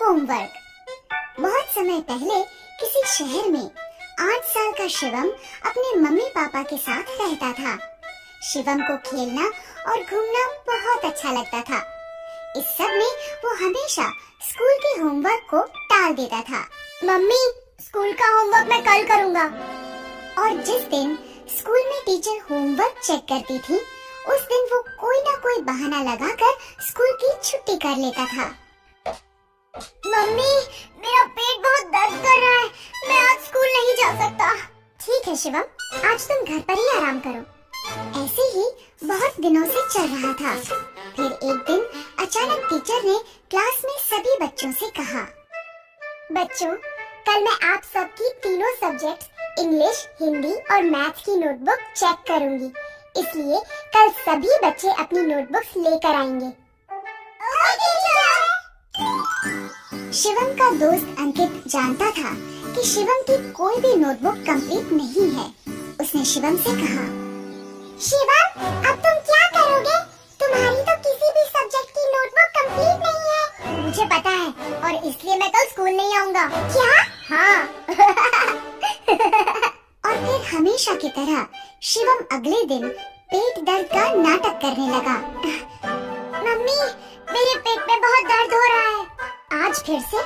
Homework. बहुत समय पहले किसी शहर में 8 साल का शिवम अपने मम्मी पापा के साथ रहता था। शिवम को खेलना और घूमना बहुत अच्छा लगता था। इस सब में वो हमेशा स्कूल के होमवर्क को टाल देता था। मम्मी, स्कूल का होमवर्क मैं कल करूँगा। और जिस दिन स्कूल में टीचर होमवर्क चेक करती थी, उस दिन वो कोई ना कोई बहाना लगाकर स्कूल की छुट्टी कर लेता था। मम्मी, मेरा पेट बहुत दर्द कर रहा है, मैं आज स्कूल नहीं जा सकता। ठीक है शिवम, आज तुम घर पर ही आराम करो। ऐसे ही बहुत दिनों से चल रहा था। फिर एक दिन अचानक टीचर ने क्लास में सभी बच्चों से कहा, बच्चों, कल मैं आप सबकी तीनों सब्जेक्ट्स इंग्लिश, हिंदी और मैथ की नोटबुक चेक करूंगी, इसलिए कल सभी बच्चे अपनी नोटबुक्स लेकर आएंगे। शिवम का दोस्त अंकित जानता था कि शिवम की कोई भी नोटबुक कंप्लीट नहीं है। उसने शिवम से कहा, शिवम, अब तुम क्या करोगे? तुम्हारी तो किसी भी सब्जेक्ट की नोटबुक कंप्लीट नहीं है। मुझे पता है और इसलिए मैं कल स्कूल नहीं आऊंगा। क्या? हाँ। और फिर हमेशा की तरह शिवम अगले दिन पेट दर्द का नाटक करने लगा। मम्मी, मेरे पेट में बहुत दर्द हो रहा है। आज फिर से?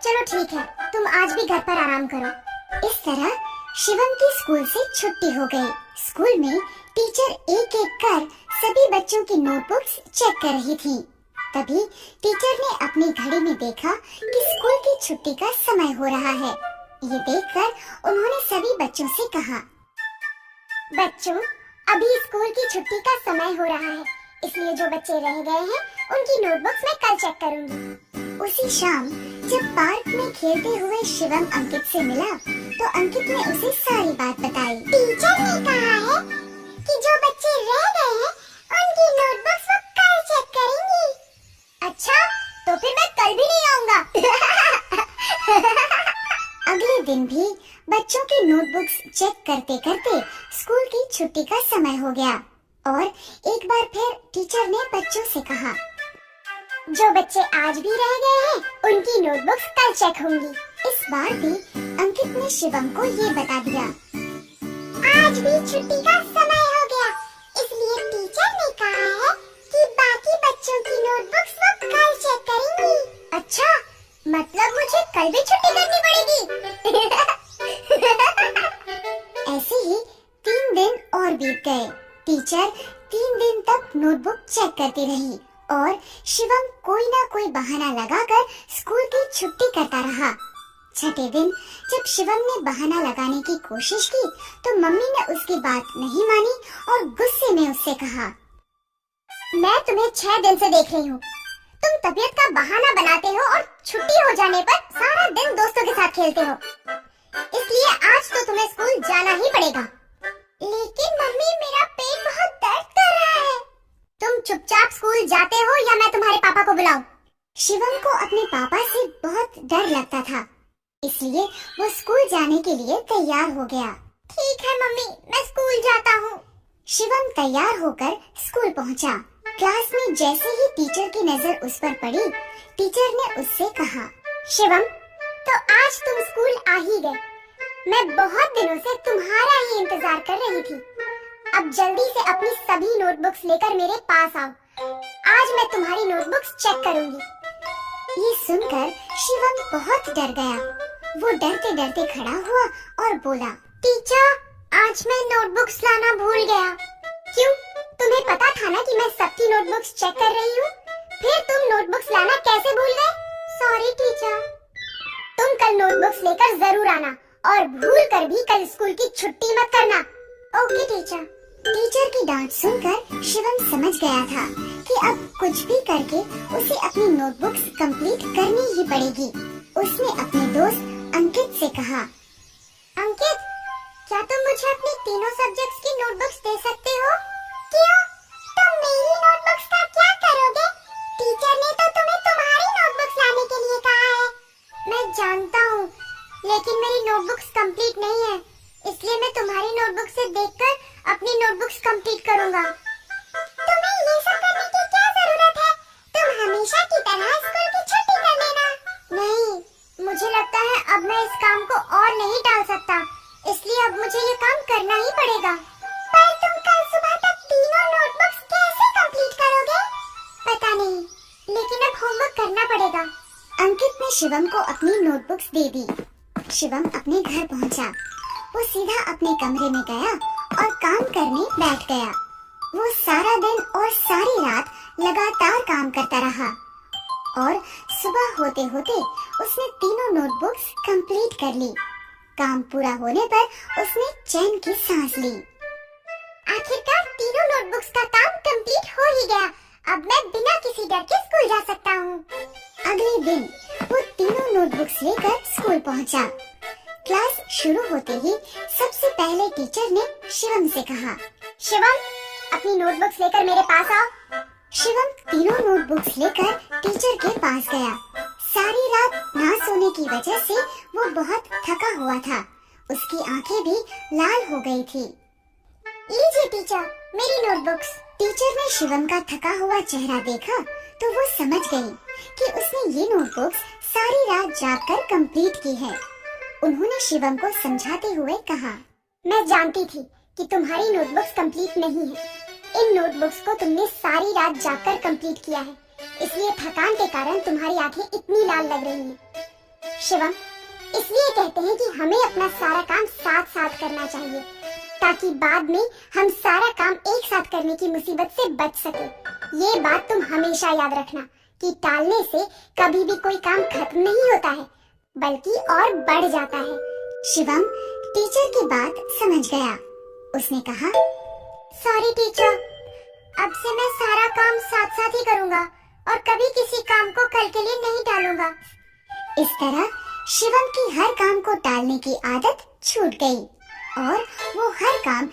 चलो ठीक है, तुम आज भी घर पर आराम करो। इस तरह शिवम की स्कूल से छुट्टी हो गई। स्कूल में टीचर एक एक कर सभी बच्चों की नोटबुक्स चेक कर रही थी। तभी टीचर ने अपनी घड़ी में देखा कि स्कूल की छुट्टी का समय हो रहा है। ये देखकर उन्होंने सभी बच्चों से कहा, बच्चों, अभी स्कूल की छुट्टी का समय हो रहा है, इसलिए जो बच्चे रह गए हैं उनकी नोटबुक्स मैं कल चेक करूंगी। उसी शाम जब पार्क में खेलते हुए शिवम अंकित से मिला, तो अंकित ने उसे सारी बात बताई। टीचर ने कहा है कि जो बच्चे रह गए हैं उनकी नोटबुक्स वो कल चेक करेंगी। अच्छा, तो फिर मैं कल भी नहीं आऊंगा। अगले दिन भी बच्चों की नोटबुक्स चेक करते करते स्कूल की छुट्टी का समय हो गया और एक बार फिर टीचर ने बच्चों से कहा, जो बच्चे आज भी रह गए हैं उनकी नोटबुक्स कल चेक होंगी। इस बार भी अंकित ने शिवम को ये बता दिया, आज भी छुट्टी का समय हो गया, इसलिए टीचर ने कहा है कि बाकी बच्चों की नोटबुक्स वो कल चेक करेंगी। अच्छा, मतलब मुझे कल भी छुट्टी करनी पड़ेगी। ऐसे ही 3 दिन और बीत गए। टीचर 3 दिन तक नोटबुक चेक करती रही और शिवम कोई ना कोई बहाना लगाकर स्कूल की छुट्टी करता रहा। छठे दिन जब शिवम ने बहाना लगाने की कोशिश की, तो मम्मी ने उसकी बात नहीं मानी और गुस्से में उससे कहा, मैं तुम्हें 6 दिन से देख रही हूँ, तुम तबीयत का बहाना बनाते हो और छुट्टी हो जाने पर सारा दिन दोस्तों के साथ खेलते हो, इसलिए आज तो तुम्हें स्कूल जाना ही पड़ेगा। लेकिन मम्मी, मेरा पेट बहुत दर्द कर रहा है। तुम चुपचाप स्कूल जाते हो या मैं तुम्हारे पापा को बुलाऊं? शिवम को अपने पापा से बहुत डर लगता था, इसलिए वो स्कूल जाने के लिए तैयार हो गया। ठीक है मम्मी, मैं स्कूल जाता हूँ। शिवम तैयार होकर स्कूल पहुँचा। क्लास में जैसे ही टीचर की नजर उस पर पड़ी, टीचर ने उससे कहा, शिवम, तो आज तुम स्कूल आ ही गए। मैं बहुत दिनों से तुम्हारा ही इंतजार कर रही थी। अब जल्दी से अपनी सभी नोटबुक्स लेकर मेरे पास आओ। आज मैं तुम्हारी नोटबुक्स चेक करूंगी। ये सुनकर शिवम बहुत डर गया। वो डरते डरते खड़ा हुआ और बोला, टीचर, आज मैं नोटबुक्स लाना भूल गया। क्यों? तुम्हें पता था ना कि मैं सबकी नोटबुक्स चेक कर रही हूँ, फिर तुम नोटबुक्स लाना कैसे भूल गए? Sorry teacher. तुम कल नोटबुक्स लेकर जरूर आना और भूल कर भी कल स्कूल की छुट्टी मत करना। Okay teacher. टीचर की डांट सुनकर शिवम समझ गया था कि अब कुछ भी करके उसे अपनी नोटबुक्स कंप्लीट करनी ही पड़ेगी। उसने अपने दोस्त अंकित से कहा, अंकित, क्या तुम मुझे अपनी तीनों सब्जेक्ट्स की नोटबुक्स दे सकते हो? क्यों? तुम मेरी नोटबुक्स का क्या करोगे? टीचर ने तो तुम्हें तुम्हारी नोटबुक्स लाने के लिए कहा है। मैं जानता हूँ, लेकिन मेरी नोटबुक्स कंप्लीट नहीं है, इसलिए मैं तुम्हारी नोटबुक से देखकर अपनी नोटबुक्स कंप्लीट करूँगा। तुम्हें ये सब करने की क्या जरूरत है? तुम हमेशा की तरह स्कूल की छुट्टी कर लेना। अंकित ने शिवम को अपनी नोटबुक्स दे दी। शिवम अपने घर पहुंचा। वो सीधा अपने कमरे में गया और काम करने बैठ गया। वो सारा दिन और सारी रात लगातार काम करता रहा और सुबह होते होते उसने तीनों नोटबुक्स कंप्लीट कर ली। काम पूरा होने पर उसने चैन की सांस ली। आखिरकार तीनों नोटबुक्स का काम कंप्लीट हो ही गया। अब मैं बिना किसी डर के स्कूल जा सकता हूँ। अगले दिन वो तीनों नोटबुक्स लेकर स्कूल पहुँचा। क्लास शुरू होते ही सबसे पहले टीचर ने शिवम से कहा, शिवम, अपनी नोटबुक्स लेकर मेरे पास आओ। शिवम तीनों नोटबुक्स लेकर टीचर के पास गया। सारी रात ना सोने की वजह से वो बहुत थका हुआ था। उसकी आंखें भी लाल हो गई थी। लीजिए टीचर, मेरी नोटबुक्स। टीचर ने शिवम का थका हुआ चेहरा देखा तो वो समझ गई कि उसने ये नोटबुक्स सारी रात जागकर कंप्लीट की है। उन्होंने शिवम को समझाते हुए कहा, मैं जानती थी कि तुम्हारी नोटबुक्स कंप्लीट नहीं है। इन नोटबुक्स को तुमने सारी रात जागकर कंप्लीट किया है, इसलिए थकान के कारण तुम्हारी आंखें इतनी लाल लग रही हैं। शिवम, इसलिए कहते हैं कि हमें अपना सारा काम साथ साथ करना चाहिए, ताकि बाद में हम सारा काम एक साथ करने की मुसीबत से बच सके। ये बात तुम हमेशा याद रखना कि टालने से कभी भी कोई काम खत्म नहीं होता है, बल्कि और बढ़ जाता है। शिवम टीचर की बात समझ गया। उसने कहा, सॉरी टीचर, अब से मैं सारा काम साथ साथ ही करूँगा और कभी किसी काम को कल के लिए नहीं टालूंगा। इस तरह शिवम की हर काम को टालने की आदत छूट गई और वो हर काम